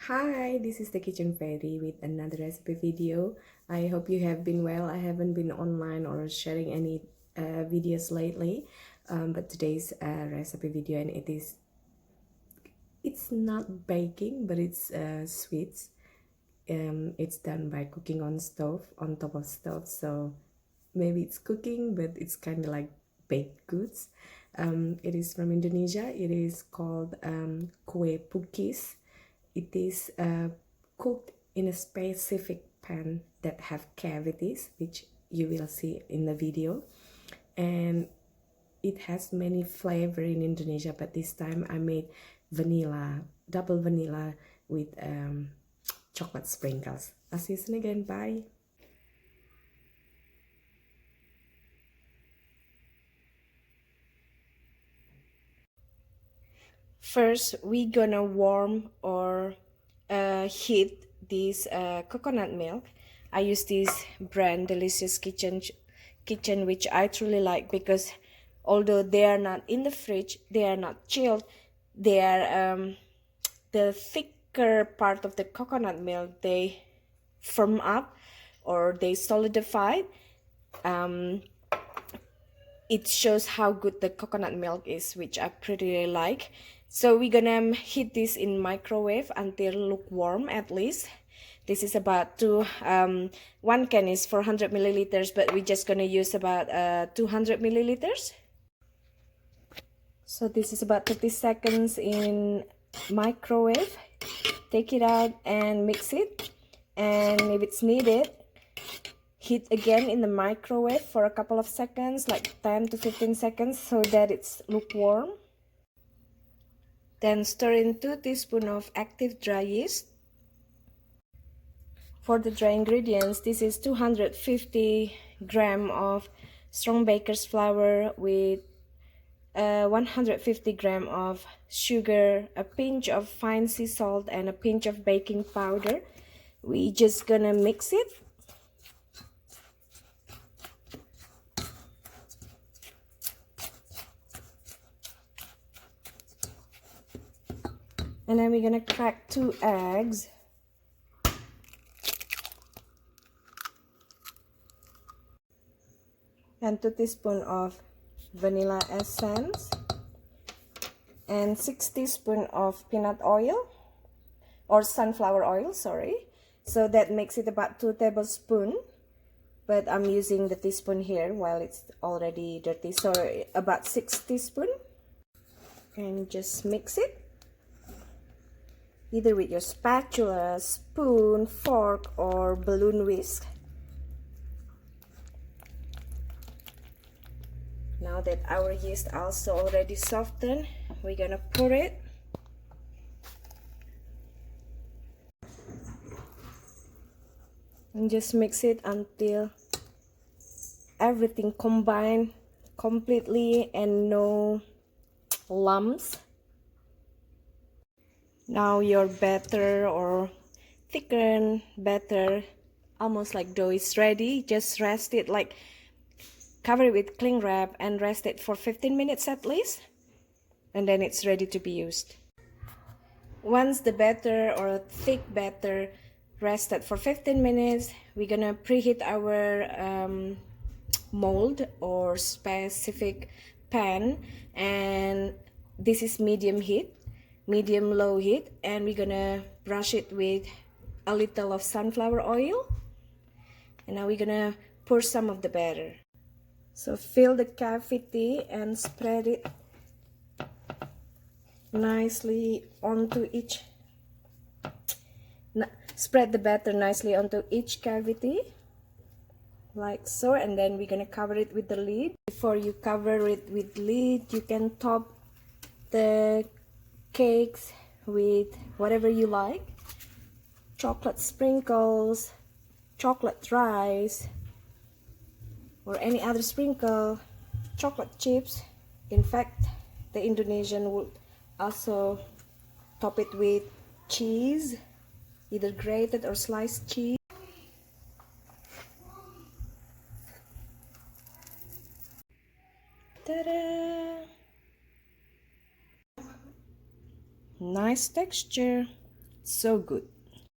Hi, this is the Kitchen Fairy with another recipe video. I hope you have been well. I haven't been online or sharing any videos lately, but today's recipe video, and it's not baking, but it's sweets. It's done by cooking on top of stove. So maybe it's cooking, but it's kind of like baked goods. It is from Indonesia. It is called Kue Pukis. It is cooked in a specific pan that have cavities, which you will see in the video. And it has many flavor in Indonesia, but this time I made vanilla, double vanilla with chocolate sprinkles. I'll see you soon again. Bye. First, we gonna warm or heat this coconut milk. I use this brand Delicious Kitchen, which I truly like because although they are not in the fridge, they are not chilled. They are the thicker part of the coconut milk. They firm up or they solidify. Um, it shows how good the coconut milk is, which I pretty like. So we're gonna heat this in microwave until lukewarm at least. This is about one can is 400 milliliters, but we're just gonna use about 200 milliliters. So this is about 30 seconds in microwave. Take it out and mix it, and if it's needed, heat again in the microwave for a couple of seconds, like 10 to 15 seconds, so that it's lukewarm. Then stir in 2 teaspoons of active dry yeast. For the dry ingredients, this is 250 gram of strong baker's flour with 150 gram of sugar, a pinch of fine sea salt, and a pinch of baking powder. We just gonna mix it. And then we're gonna crack 2 eggs. And 2 teaspoons of vanilla essence. And 6 teaspoons of peanut oil. Or sunflower oil, sorry. So that makes it about 2 tablespoons. But I'm using the teaspoon here while it's already dirty. So about 6 teaspoons. And just mix it. Either with your spatula, spoon, fork, or balloon whisk. Now that our yeast also already softened, we're gonna pour it. And just mix it until everything combined completely and no lumps. Now your batter or thickened batter, almost like dough, is ready. Just rest it, like cover it with cling wrap and rest it for 15 minutes at least, and then it's ready to be used. Once the batter or thick batter rested for 15 minutes, we're gonna preheat our mold or specific pan, and this is medium low heat, and we're gonna brush it with a little of sunflower oil. And now we're gonna pour some of the batter. So fill the cavity and spread it nicely onto each, spread the batter nicely onto each cavity like so, and then we're gonna cover it with the lid. Before you cover it with lid, you can top the cakes with whatever you like: chocolate sprinkles, chocolate rice, or any other sprinkle, chocolate chips. In fact, the Indonesian would also top it with cheese, either grated or sliced cheese. Ta-da! Nice texture. So good.